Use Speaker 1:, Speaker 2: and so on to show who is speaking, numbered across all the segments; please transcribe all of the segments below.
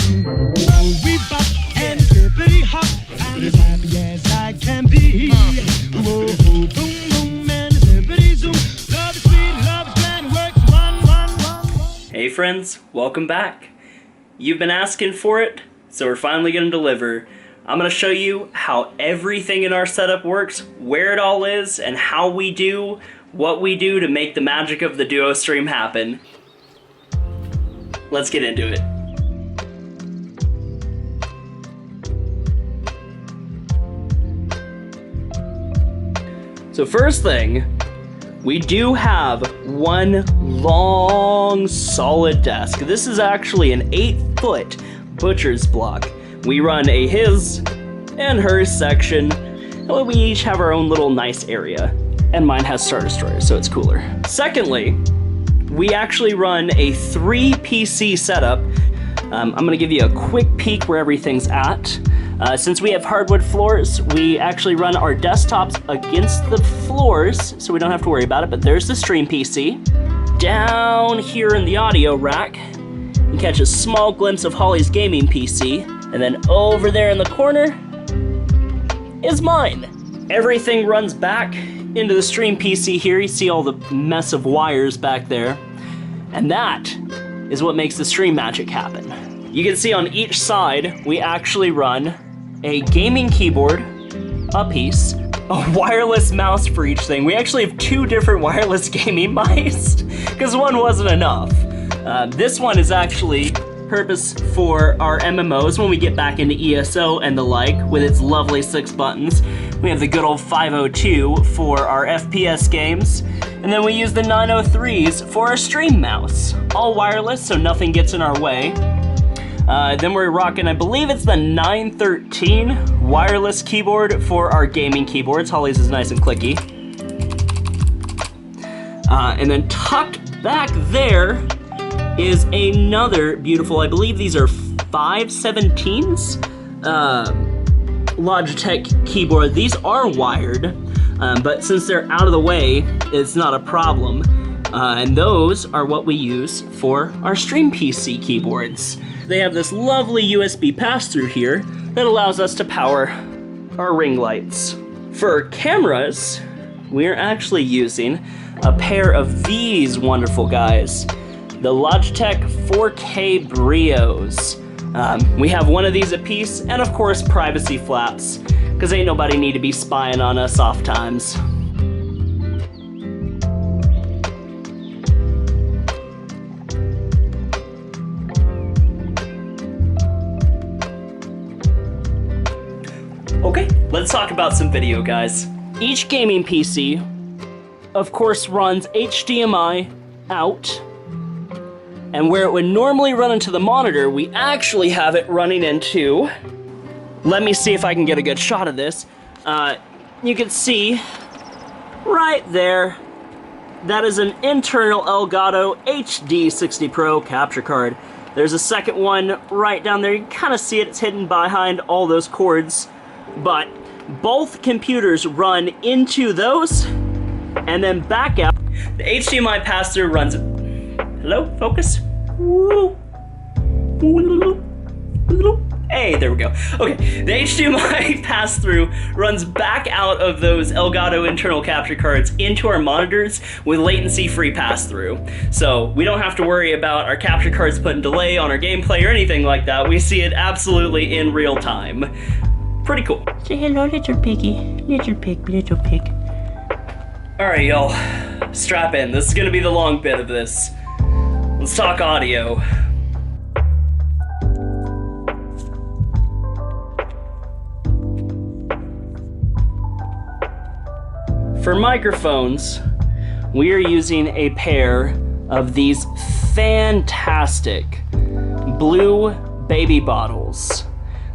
Speaker 1: We bop and hippity hop. I'm as happy as I can be. Whoa, boom, boom, and hippity zoom. Love is sweet, love is grand, works one.
Speaker 2: Hey friends, welcome back. You've been asking for it, so we're finally gonna deliver. I'm gonna show you how everything in our setup works, where it all is, and how we do what we do to make the magic of the Duo Stream happen. Let's get into it. So first thing, we do have one long solid desk. This is actually an 8-foot butcher's block. We run a his and hers section, and we each have our own little nice area. And mine has Star Destroyer, so it's cooler. Secondly, we actually run a 3 PC setup. I'm gonna give you a quick peek where everything's at. Since we have hardwood floors, we actually run our desktops against the floors, so we don't have to worry about it, but there's the Stream PC. Down here in the audio rack, you catch a small glimpse of Holly's gaming PC, and then over there in the corner is mine. Everything runs back into the Stream PC here. You see all the mess of wires back there, and that is what makes the stream magic happen. You can see on each side, we actually run a gaming keyboard, a piece, a wireless mouse for each thing. We actually have 2 different wireless gaming mice, because one wasn't enough. This one is actually purpose for our MMOs when we get back into ESO and the like, with its lovely 6 buttons. We have the good old 502 for our FPS games, and then we use the 903s for our stream mouse. All wireless, so nothing gets in our way. Then we're rocking, I believe it's the 913 wireless keyboard for our gaming keyboards. Holly's is nice and clicky. And then tucked back there is another beautiful, I believe these are 517s, Logitech keyboard. These are wired, but since they're out of the way, it's not a problem. And those are what we use for our Stream PC keyboards. They have this lovely USB pass-through here that allows us to power our ring lights. For cameras, we're actually using a pair of these wonderful guys, the Logitech 4K Brios. We have one of these a piece, and of course privacy flaps, because ain't nobody need to be spying on us off times. Okay, let's talk about some video, guys. Each gaming PC, of course, runs HDMI out, and where it would normally run into the monitor, we actually have it running into... Let me see if I can get a good shot of this. You can see right there, that is an internal Elgato HD 60 Pro capture card. There's a second one right down there. You can kind of see it, it's hidden behind all those cords. But both computers run into those and then back out. The HDMI pass-through runs... Hello, focus? Woo. Hey, there we go. Okay, the HDMI pass-through runs back out of those Elgato internal capture cards into our monitors with latency-free pass-through. So we don't have to worry about our capture cards putting delay on our gameplay or anything like that. We see it absolutely in real time. Pretty cool.
Speaker 3: Say hello, little piggy. Little pig, little pig.
Speaker 2: Alright, y'all. Strap in. This is gonna be the long bit of this. Let's talk audio. For microphones, we are using a pair of these fantastic blue baby bottles.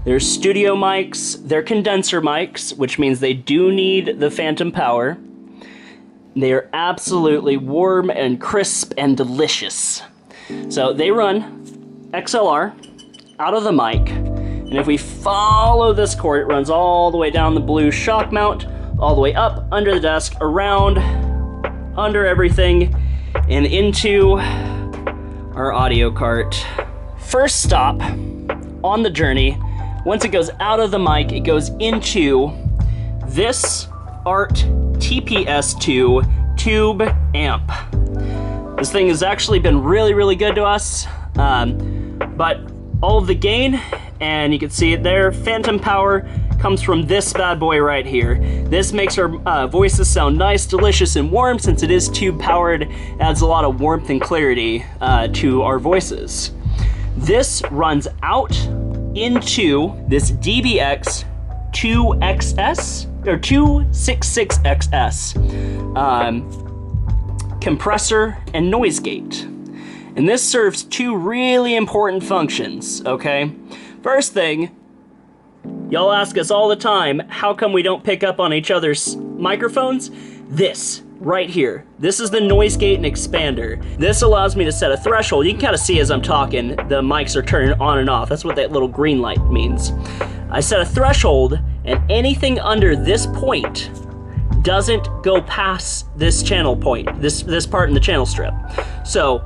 Speaker 2: They're studio mics, they're condenser mics, which means they do need the phantom power. They are absolutely warm and crisp and delicious. So they run XLR out of the mic, and if we follow this cord, it runs all the way down the blue shock mount, all the way up, under the desk, around, under everything, and into our audio cart. First stop on the journey. Once it goes out of the mic, it goes into this ART TPS2 tube amp. This thing has actually been really, really good to us, but all of the gain, and you can see it there, phantom power, comes from this bad boy right here. This makes our voices sound nice, delicious, and warm. Since it is tube powered, adds a lot of warmth and clarity to our voices. This runs out into this DBX 2XS or 266XS compressor and noise gate. And this serves two really important functions, okay? First thing, y'all ask us all the time, how come we don't pick up on each other's microphones? This, right here. This is the noise gate and expander. This allows me to set a threshold. You can kind of see as I'm talking, the mics are turning on and off. That's what that little green light means. I set a threshold, and anything under this point doesn't go past this channel point, this part in the channel strip. So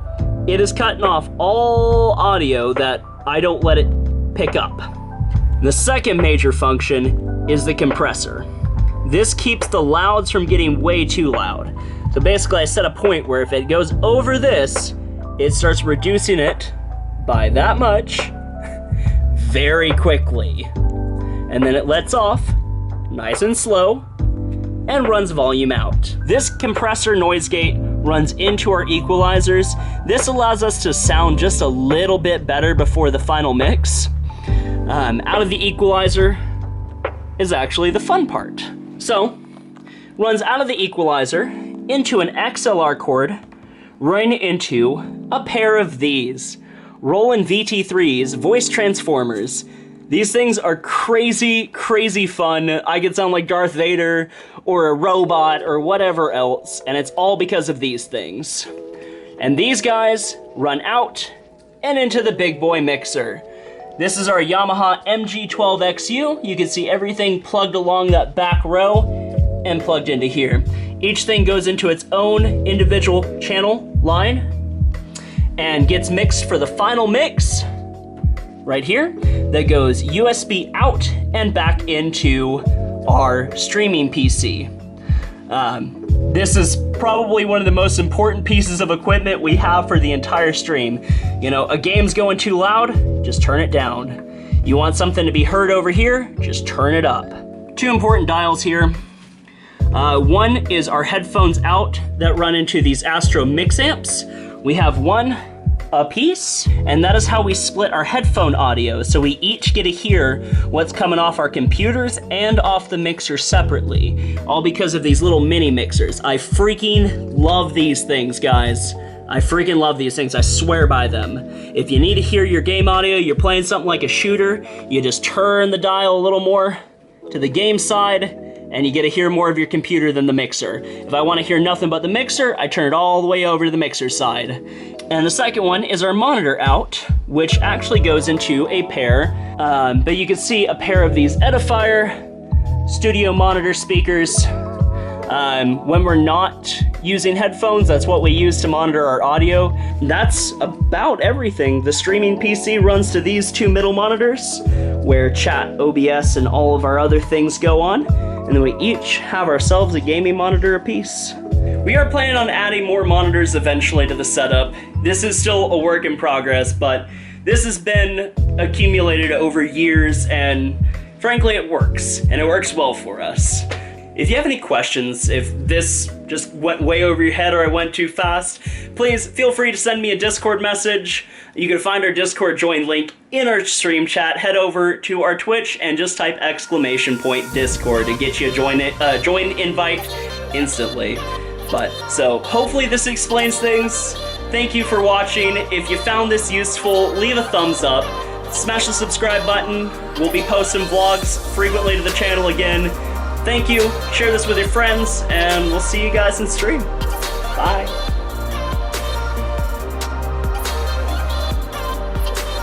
Speaker 2: it is cutting off all audio that I don't let it pick up. The second major function is the compressor. This keeps the louds from getting way too loud. So basically I set a point where if it goes over this, it starts reducing it by that much very quickly. And then it lets off nice and slow and runs volume out. This compressor noise gate runs into our equalizers. This allows us to sound just a little bit better before the final mix. Out of the equalizer is actually the fun part. So, runs out of the equalizer into an XLR cord, run into a pair of these Roland VT3s voice transformers. These things are crazy, crazy fun. I could sound like Darth Vader or a robot or whatever else, and it's all because of these things. And these guys run out and into the big boy mixer. This is our Yamaha MG12XU. You can see everything plugged along that back row and plugged into here. Each thing goes into its own individual channel line and gets mixed for the final mix right here that goes USB out and back into our streaming PC. This is probably one of the most important pieces of equipment we have for the entire stream. You know, a game's going too loud, just turn it down. You want something to be heard over here, just turn it up. Two important dials here. One is our headphones out that run into these Astro mix amps. We have one a piece, and that is how we split our headphone audio, so we each get to hear what's coming off our computers and off the mixer separately, all because of these little mini mixers. I freaking love these things, guys. I freaking love these things. I swear by them. If you need to hear your game audio, you're playing something like a shooter, you just turn the dial a little more to the game side, and you get to hear more of your computer than the mixer. If I want to hear nothing but the mixer, I turn it all the way over to the mixer side. And the second one is our monitor out, which actually goes into a pair, but you can see a pair of these Edifier studio monitor speakers. When we're not using headphones, that's what we use to monitor our audio. That's about everything. The streaming PC runs to these two middle monitors, where chat, OBS, and all of our other things go on. And then we each have ourselves a gaming monitor apiece. We are planning on adding more monitors eventually to the setup. This is still a work in progress, but this has been accumulated over years, and frankly it works, and it works well for us. If you have any questions, if this just went way over your head or I went too fast, please feel free to send me a Discord message. You can find our Discord join link in our stream chat. Head over to our Twitch and just type !Discord to get you a join invite instantly. So hopefully this explains things. Thank you for watching. If you found this useful, leave a thumbs up. Smash the subscribe button. We'll be posting vlogs frequently to the channel again. Thank you. Share this with your friends, and we'll see you guys in stream. Bye.